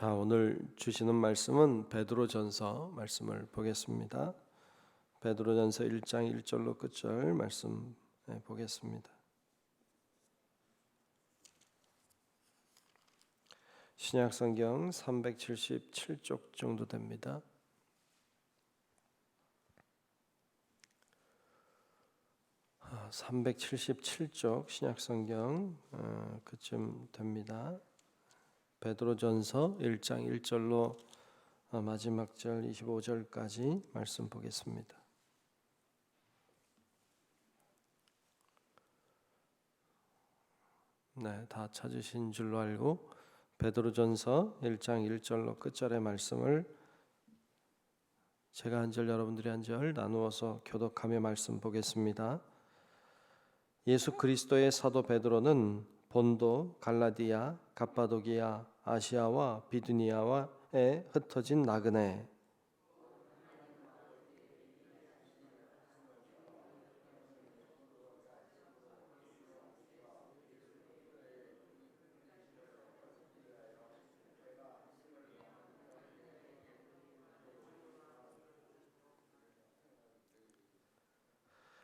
자, 오늘 주시는 말씀은 베드로전서 말씀을 보겠습니다. 베드로전서 1장 1절로 끝절 말씀 보겠습니다. 신약성경 377쪽 정도 됩니다. 아, 377쪽 신약성경 그쯤 됩니다. 베드로전서 1장 1절로 마지막 절 25절까지 말씀 보겠습니다. 네, 다 찾으신 줄로 알고 베드로전서 1장 1절로 끝절의 말씀을 제가 한 절 여러분들이 한 절 나누어서 교독하며 말씀 보겠습니다. 예수 그리스도의 사도 베드로는 본도, 갈라디아, 갑바도기아, 아시아와 비두니아에 흩어진 나그네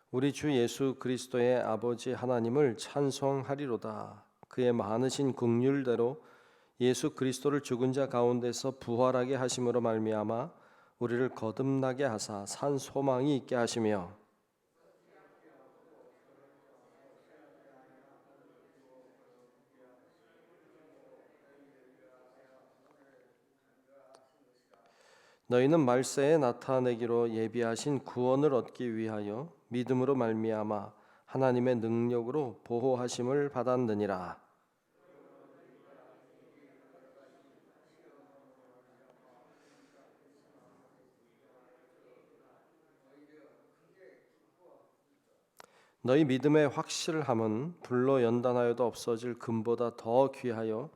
우리 주 예수 그리스도의 아버지 하나님을 찬송하리로다. 그의 많으신 긍휼대로 예수 그리스도를 죽은 자 가운데서 부활하게 하심으로 말미암아 우리를 거듭나게 하사 산 소망이 있게 하시며 너희는 말세에 나타내기로 예비하신 구원을 얻기 위하여 믿음으로 말미암아 하나님의 능력으로 보호하심을 받았느니라. 너희 믿음의 확실함은 불로 연단하여도 없어질 금보다 더 귀하여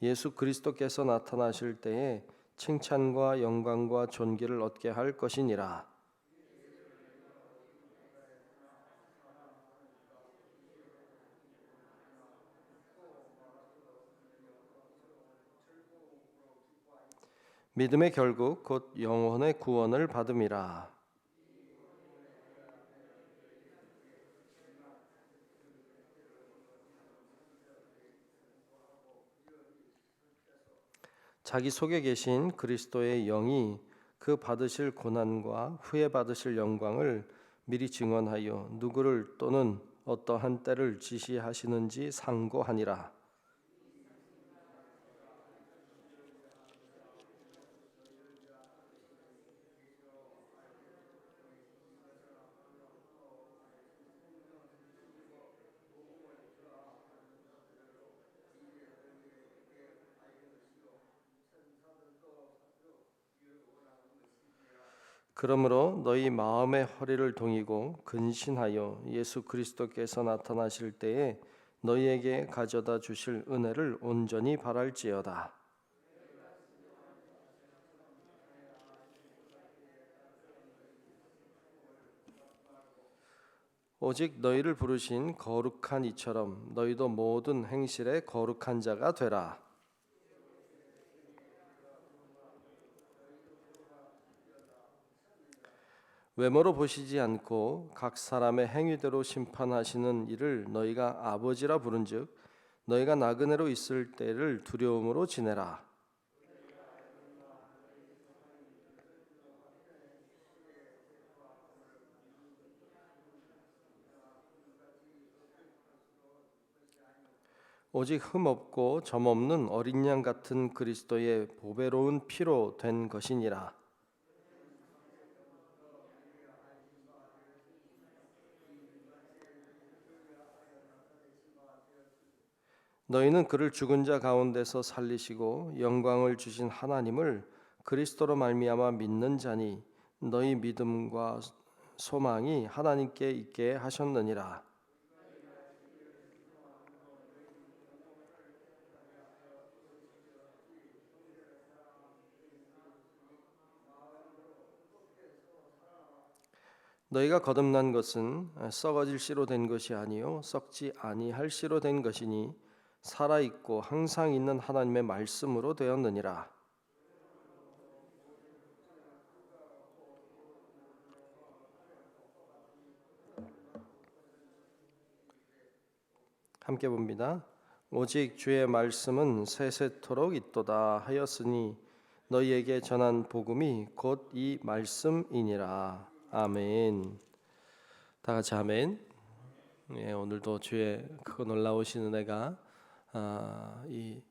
예수 그리스도께서 나타나실 때에 칭찬과 영광과 존귀를 얻게 할 것이니라. 믿음의 결국 곧 영혼의 구원을 받음이라. 자기 속에 계신 그리스도의 영이 그 받으실 고난과 후에 받으실 영광을 미리 증언하여 누구를 또는 어떠한 때를 지시하시는지 상고하니라. 그러므로 너희 마음의 허리를 동이고 근신하여 예수 그리스도께서 나타나실 때에 너희에게 가져다 주실 은혜를 온전히 바랄지어다. 오직 너희를 부르신 거룩한 이처럼 너희도 모든 행실에 거룩한 자가 되라. 외모로 보시지 않고 각 사람의 행위대로 심판하시는 이를 너희가 아버지라 부른즉 너희가 나그네로 있을 때를 두려움으로 지내라. 오직 흠없고 점없는 어린 양 같은 그리스도의 보배로운 피로 된 것이니라. 너희는 그를 죽은 자 가운데서 살리시고 영광을 주신 하나님을 그리스도로 말미암아 믿는 자니 너희 믿음과 소망이 하나님께 있게 하셨느니라. 너희가 거듭난 것은 썩어질 씨로 된 것이 아니요 썩지 아니할 씨로 된 것이니 살아있고 항상 있는 하나님의 말씀으로 되었느니라. 함께 봅니다. 오직 주의 말씀은 세세토록 있도다 하였으니 너희에게 전한 복음이 곧 이 말씀이니라. 아멘. 다 같이 아멘. 예, 오늘도 주의 크고 놀라우신 은혜가 이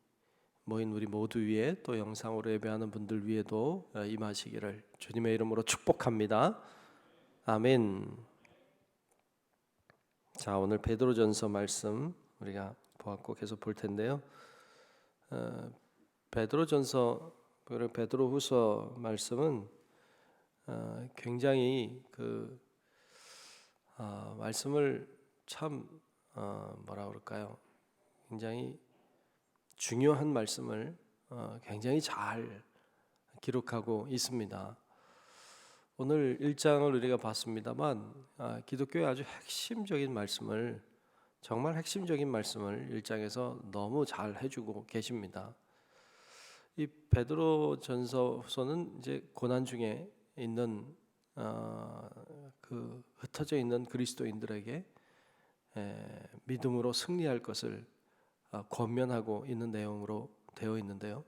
모인 우리 모두 위에 또 영상으로 예배하는 분들 위에도 임하시기를 주님의 이름으로 축복합니다. 아멘. 자, 오늘 베드로전서 말씀 우리가 보았고 계속 볼 텐데요. 베드로전서 그리고 베드로후서 말씀은 굉장히 말씀을 참 뭐라 그럴까요? 굉장히 중요한 말씀을 굉장히 잘 기록하고 있습니다. 오늘 1장을 우리가 봤습니다만 기독교의 아주 핵심적인 말씀을 정말 핵심적인 말씀을 1장에서 너무 잘 해주고 계십니다. 이 베드로전서는 이제 고난 중에 있는 그 흩어져 있는 그리스도인들에게 믿음으로 승리할 것을 권면하고 있는 내용으로 되어 있는데요.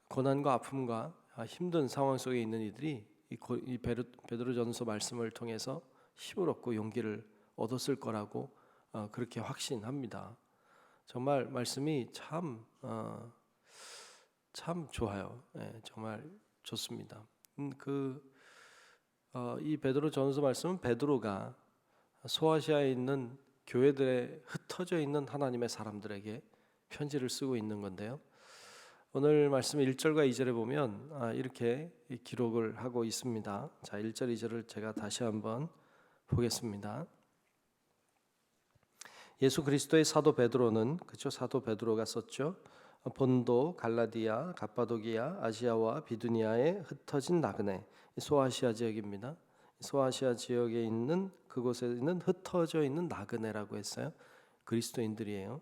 고난과 아픔과 힘든 상황 속에 있는 이들이 이 베드로전서 말씀을 통해서 힘을 얻고 용기를 얻었을 거라고 그렇게 확신합니다. 정말 말씀이 참 좋아요. 정말 좋습니다. 이 베드로전서 말씀은 베드로가 소아시아에 있는 교회들에 흩어져 있는 하나님의 사람들에게 편지를 쓰고 있는 건데요. 오늘 말씀 1절과 2절에 보면 이렇게 기록을 하고 있습니다. 자, 1절 2절을 제가 다시 한번 보겠습니다. 예수 그리스도의 사도 베드로는 사도 베드로가 썼죠. 본도, 갈라디아, 갑바도기아, 아시아와 비두니아에 흩어진 나그네, 소아시아 지역입니다. 소아시아 지역에 있는 그곳에 있는 흩어져 있는 나그네라고 했어요. 그리스도인들이에요.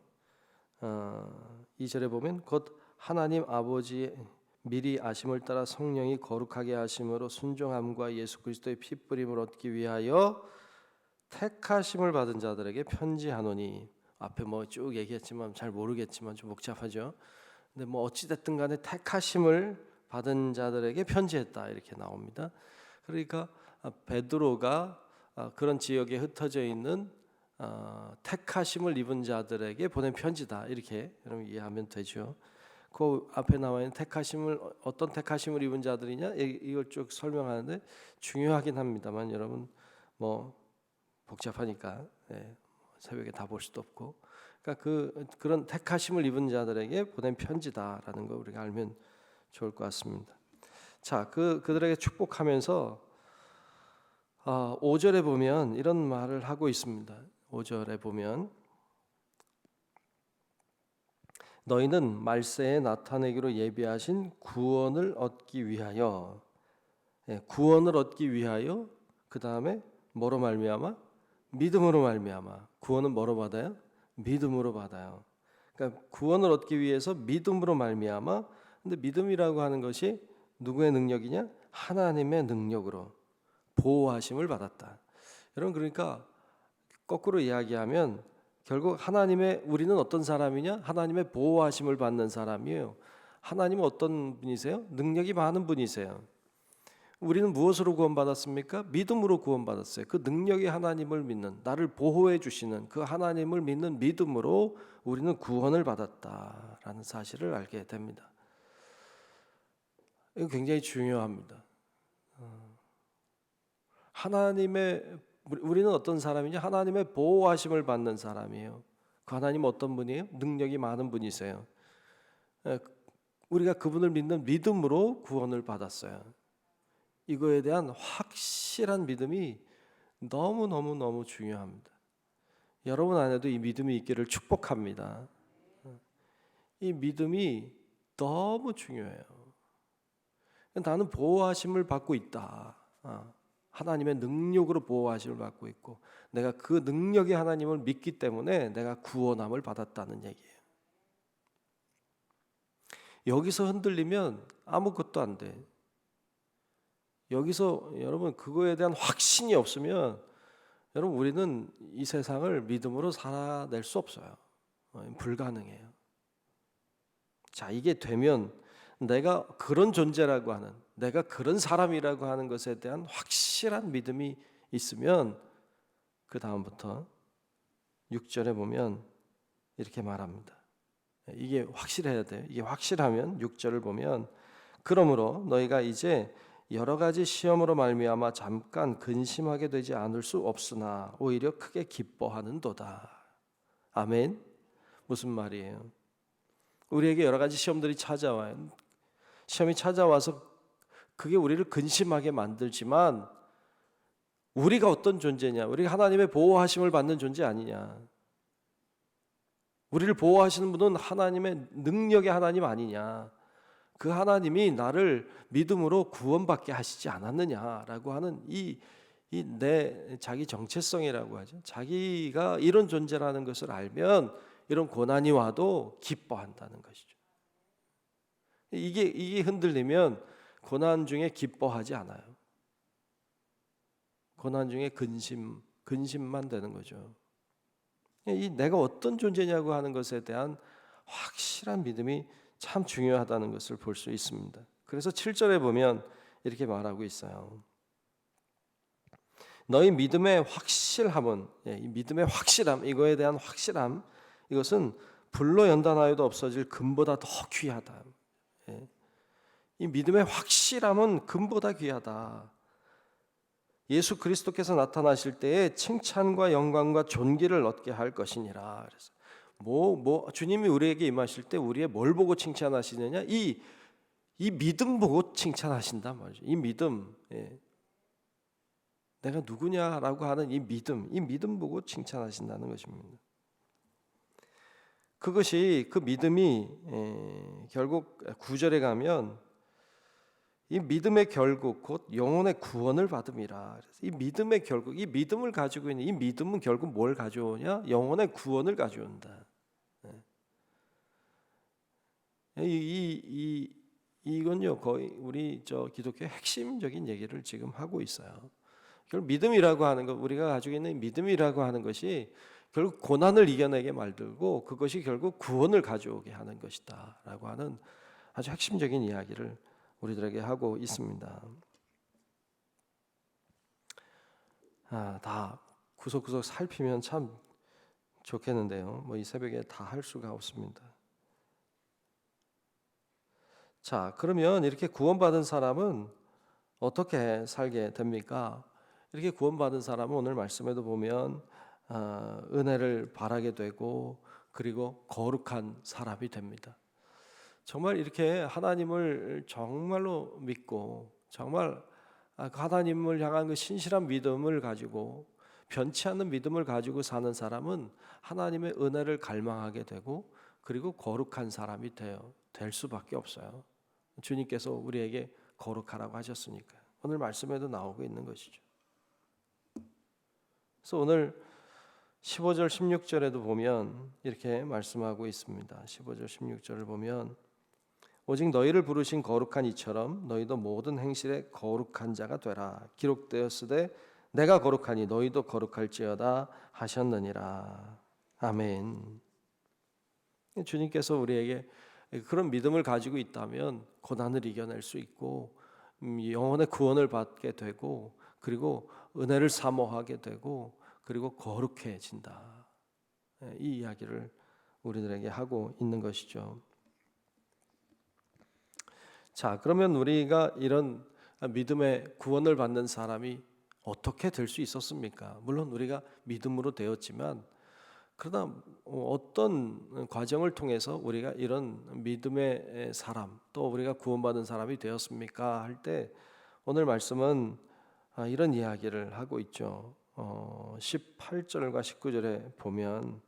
2절에 보면 곧 하나님 아버지의 미리 아심을 따라 성령이 거룩하게 하심으로 순종함과 예수 그리스도의 피 뿌림을 얻기 위하여 택하심을 받은 자들에게 편지하노니, 앞에 뭐 쭉 얘기했지만 잘 모르겠지만 좀 복잡하죠. 근데 뭐 어찌 됐든 간에 택하심을 받은 자들에게 편지했다 이렇게 나옵니다. 그러니까 베드로가 그런 지역에 흩어져 있는 택하심을 입은 자들에게 보낸 편지다 이렇게 여러분 이해하면 되죠. 그 앞에 나와 있는 택하심을 어떤 택하심을 입은 자들이냐 이걸 쭉 설명하는데 중요하긴 합니다만 여러분 뭐 복잡하니까 새벽에 다 볼 수도 없고, 그러니까 그런 택하심을 입은 자들에게 보낸 편지다라는 거 우리가 알면 좋을 것 같습니다. 자, 그들에게 축복하면서 5절에 보면 이런 말을 하고 있습니다. 5절에 보면 너희는 말세에 나타내기로 예비하신 구원을 얻기 위하여, 구원을 얻기 위하여 그 다음에 뭐로 말미암아? 믿음으로 말미암아. 구원은 뭐로 받아요? 믿음으로 받아요. 그러니까 구원을 얻기 위해서 믿음으로 말미암아. 근데 믿음이라고 하는 것이 누구의 능력이냐? 하나님의 능력으로 보호하심을 받았다. 여러분, 그러니까 거꾸로 이야기하면 결국 우리는 어떤 사람이냐? 하나님의 보호하심을 받는 사람이에요. 하나님은 어떤 분이세요? 능력이 많은 분이세요. 우리는 무엇으로 구원받았습니까? 믿음으로 구원받았어요. 그 능력이 하나님을 믿는, 나를 보호해 주시는 그 하나님을 믿는 믿음으로 우리는 구원을 받았다라는 사실을 알게 됩니다. 이거 굉장히 중요합니다. 우리는 어떤 사람이냐? 하나님의 보호하심을 받는 사람이에요. 그 하나님은 어떤 분이에요? 능력이 많은 분이세요. 우리가 그분을 믿는 믿음으로 구원을 받았어요. 이거에 대한 확실한 믿음이 너무너무 중요합니다. 여러분 안에도 이 믿음이 있기를 축복합니다. 이 믿음이 너무 중요해요. 나는 보호하심을 받고 있다. 하나님의 능력으로 보호하심을 받고 있고 내가 그 능력의 하나님을 믿기 때문에 내가 구원함을 받았다는 얘기예요. 여기서 흔들리면 아무것도 안 돼. 여기서 여러분 그거에 대한 확신이 없으면 여러분 우리는 이 세상을 믿음으로 살아낼 수 없어요. 불가능해요. 자, 이게 되면 내가 그런 존재라고 하는, 내가 그런 사람이라고 하는 것에 대한 확실한 믿음이 있으면 그 다음부터 6절에 보면 이렇게 말합니다. 이게 확실해야 돼요. 이게 확실하면 6절을 보면 그러므로 너희가 이제 여러 가지 시험으로 말미암아 잠깐 근심하게 되지 않을 수 없으나 오히려 크게 기뻐하는도다. 아멘. 무슨 말이에요? 우리에게 여러 가지 시험들이 찾아와요. 시험이 찾아와서 그게 우리를 근심하게 만들지만 우리가 어떤 존재냐? 우리가 하나님의 보호하심을 받는 존재 아니냐? 우리를 보호하시는 분은 하나님의 능력의 하나님 아니냐? 그 하나님이 나를 믿음으로 구원받게 하시지 않았느냐라고 하는 이 내 자기 정체성이라고 하죠. 자기가 이런 존재라는 것을 알면 이런 고난이 와도 기뻐한다는 것이죠. 이게 흔들리면 고난 중에 기뻐하지 않아요. 고난 중에 근심만 되는 거죠. 이 내가 어떤 존재냐고 하는 것에 대한 확실한 믿음이 참 중요하다는 것을 볼 수 있습니다. 그래서 7절에 보면 이렇게 말하고 있어요. 너희 믿음의 확실함은, 이 믿음의 확실함, 이거에 대한 확실함, 이것은 불로 연단하여도 없어질 금보다 더 귀하다. 이 믿음의 확실함은 금보다 귀하다. 예수 그리스도께서 나타나실 때에 칭찬과 영광과 존귀를 얻게 할 것이니라. 그래서 주님이 우리에게 임하실 때 우리의 뭘 보고 칭찬하시느냐? 이 믿음 보고 칭찬하신단 말이죠. 이 믿음, 내가 누구냐라고 하는 이 믿음 보고 칭찬하신다는 것입니다. 그것이 그 믿음이 결국 9절에 가면 이 믿음의 결국 곧 영혼의 구원을 받음이라. 그래서 이 믿음의 결국, 이 믿음을 가지고 있는 이 믿음은 결국 뭘 가져오냐? 영혼의 구원을 가져온다. 이건요 거의 우리 기독교의 핵심적인 얘기를 지금 하고 있어요. 결국 믿음이라고 하는 것, 우리가 가지고 있는 믿음이라고 하는 것이 결국 고난을 이겨내게 만들고 그것이 결국 구원을 가져오게 하는 것이다라고 하는 아주 핵심적인 이야기를 우리들에게 하고 있습니다. 다 구석구석 살피면 참 좋겠는데요. 이 새벽에 다 할 수가 없습니다. 자, 그러면 이렇게 구원받은 사람은 어떻게 살게 됩니까? 이렇게 구원받은 사람은 오늘 말씀에도 보면 은혜를 바라게 되고 그리고 거룩한 사람이 됩니다. 정말 이렇게 하나님을 정말로 믿고 정말 하나님을 향한 그 신실한 믿음을 가지고 변치 않는 믿음을 가지고 사는 사람은 하나님의 은혜를 갈망하게 되고 그리고 거룩한 사람이 될 수밖에 없어요. 주님께서 우리에게 거룩하라고 하셨으니까 오늘 말씀에도 나오고 있는 것이죠. 그래서 오늘 15절 16절에도 보면 이렇게 말씀하고 있습니다. 15절 16절을 보면 오직 너희를 부르신 거룩한 이처럼 너희도 모든 행실에 거룩한 자가 되라. 기록되었으되 내가 거룩하니 너희도 거룩할지어다 하셨느니라. 아멘. 주님께서 우리에게 그런 믿음을 가지고 있다면 고난을 이겨낼 수 있고 영혼의 구원을 받게 되고 그리고 은혜를 사모하게 되고 그리고 거룩해진다. 이 이야기를 우리들에게 하고 있는 것이죠. 자, 그러면 우리가 이런 믿음의 구원을 받는 사람이 어떻게 될 수 있었습니까? 물론 우리가 믿음으로 되었지만 그러나 어떤 과정을 통해서 우리가 이런 믿음의 사람 또 우리가 구원받은 사람이 되었습니까? 할 때 오늘 말씀은 이런 이야기를 하고 있죠. 18절과 19절에 보면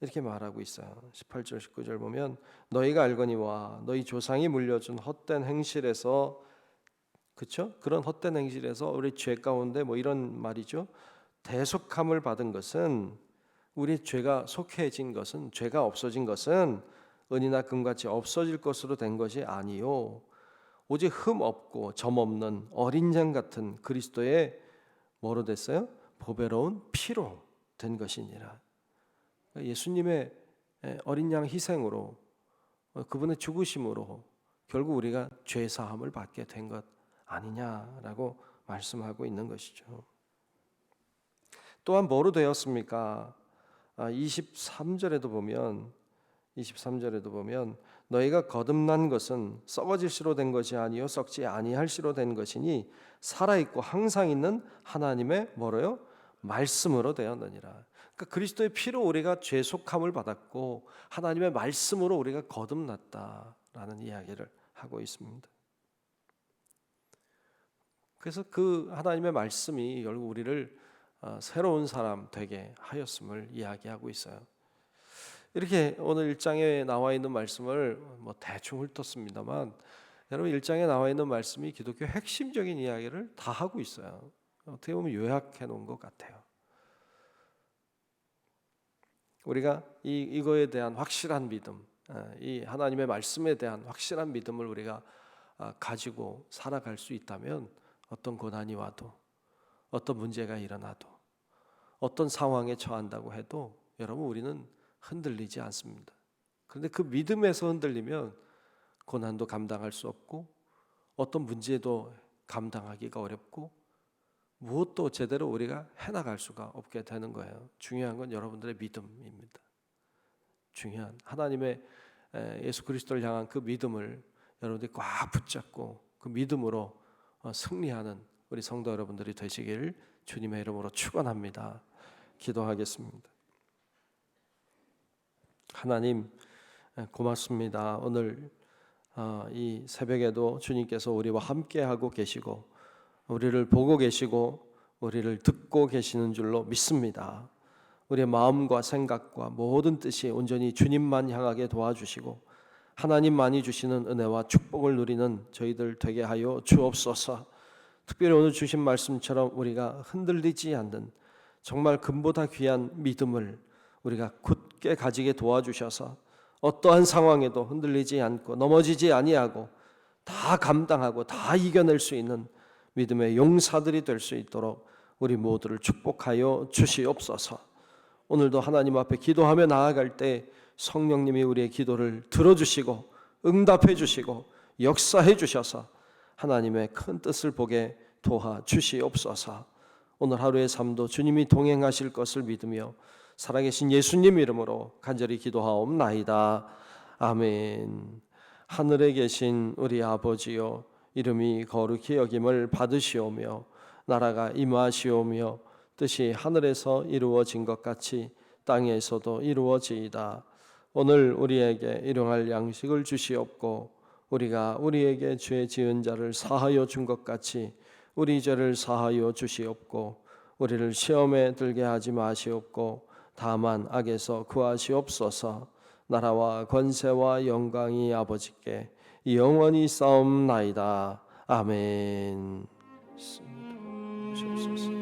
이렇게 말하고 있어요. 18절 19절 보면 너희가 알거니와 너희 조상이 물려준 헛된 행실에서 그렇죠? 그런 헛된 행실에서 우리 죄 가운데 이런 말이죠. 대속함을 받은 것은 우리 죄가 속해진 것은 죄가 없어진 것은 은이나 금같이 없어질 것으로 된 것이 아니요 오직 흠 없고 점 없는 어린 양 같은 그리스도의 뭐로 됐어요? 보배로운 피로 된 것이니라. 예수님의 어린 양 희생으로 그분의 죽으심으로 결국 우리가 죄 사함을 받게 된 것 아니냐라고 말씀하고 있는 것이죠. 또한 뭐로 되었습니까? 23절에도 보면 너희가 거듭난 것은 썩어질 씨로 된 것이 아니요 썩지 아니할 씨로 된 것이니 살아있고 항상 있는 하나님의 뭐로요? 말씀으로 되었느니라. 그러니까 그리스도의 피로 우리가 죄속함을 받았고 하나님의 말씀으로 우리가 거듭났다라는 이야기를 하고 있습니다. 그래서 그 하나님의 말씀이 결국 우리를 새로운 사람 되게 하였음을 이야기하고 있어요. 이렇게 오늘 1장에 나와 있는 말씀을 대충 훑었습니다만 여러분 1장에 나와 있는 말씀이 기독교 핵심적인 이야기를 다 하고 있어요. 어떻게 보면 요약해 놓은 것 같아요. 우리가 이거에 대한 확실한 믿음, 이 하나님의 말씀에 대한 확실한 믿음을 우리가 가지고 살아갈 수 있다면 어떤 고난이 와도 어떤 문제가 일어나도 어떤 상황에 처한다고 해도 여러분 우리는 흔들리지 않습니다. 그런데 그 믿음에서 흔들리면 고난도 감당할 수 없고 어떤 문제도 감당하기가 어렵고 무엇도 제대로 우리가 해나갈 수가 없게 되는 거예요. 중요한 건 여러분들의 믿음입니다. 중요한 하나님의 예수 그리스도를 향한 그 믿음을 여러분들이 꽉 붙잡고 그 믿음으로 승리하는 우리 성도 여러분들이 되시길 주님의 이름으로 축원합니다. 기도하겠습니다. 하나님 고맙습니다. 오늘 이 새벽에도 주님께서 우리와 함께하고 계시고 우리를 보고 계시고 우리를 듣고 계시는 줄로 믿습니다. 우리의 마음과 생각과 모든 뜻이 온전히 주님만 향하게 도와주시고 하나님만이 주시는 은혜와 축복을 누리는 저희들 되게 하여 주옵소서. 특별히 오늘 주신 말씀처럼 우리가 흔들리지 않는 정말 금보다 귀한 믿음을 우리가 굳게 가지게 도와주셔서 어떠한 상황에도 흔들리지 않고 넘어지지 아니하고 다 감당하고 다 이겨낼 수 있는 믿음의 용사들이 될 수 있도록 우리 모두를 축복하여 주시옵소서. 오늘도 하나님 앞에 기도하며 나아갈 때 성령님이 우리의 기도를 들어주시고 응답해 주시고 역사해 주셔서 하나님의 큰 뜻을 보게 도와주시옵소서. 오늘 하루의 삶도 주님이 동행하실 것을 믿으며 살아계신 예수님 이름으로 간절히 기도하옵나이다. 아멘. 하늘에 계신 우리 아버지여, 이름이 거룩히 여김을 받으시오며 나라가 임하시오며 뜻이 하늘에서 이루어진 것 같이 땅에서도 이루어지이다. 오늘 우리에게 일용할 양식을 주시옵고 우리가 우리에게 죄 지은 자를 사하여 준 것 같이 우리 죄를 사하여 주시옵고 우리를 시험에 들게 하지 마시옵고 다만 악에서 구하시옵소서. 나라와 권세와 영광이 아버지께 영원히 싸움나이다. 아멘. 주옵소서.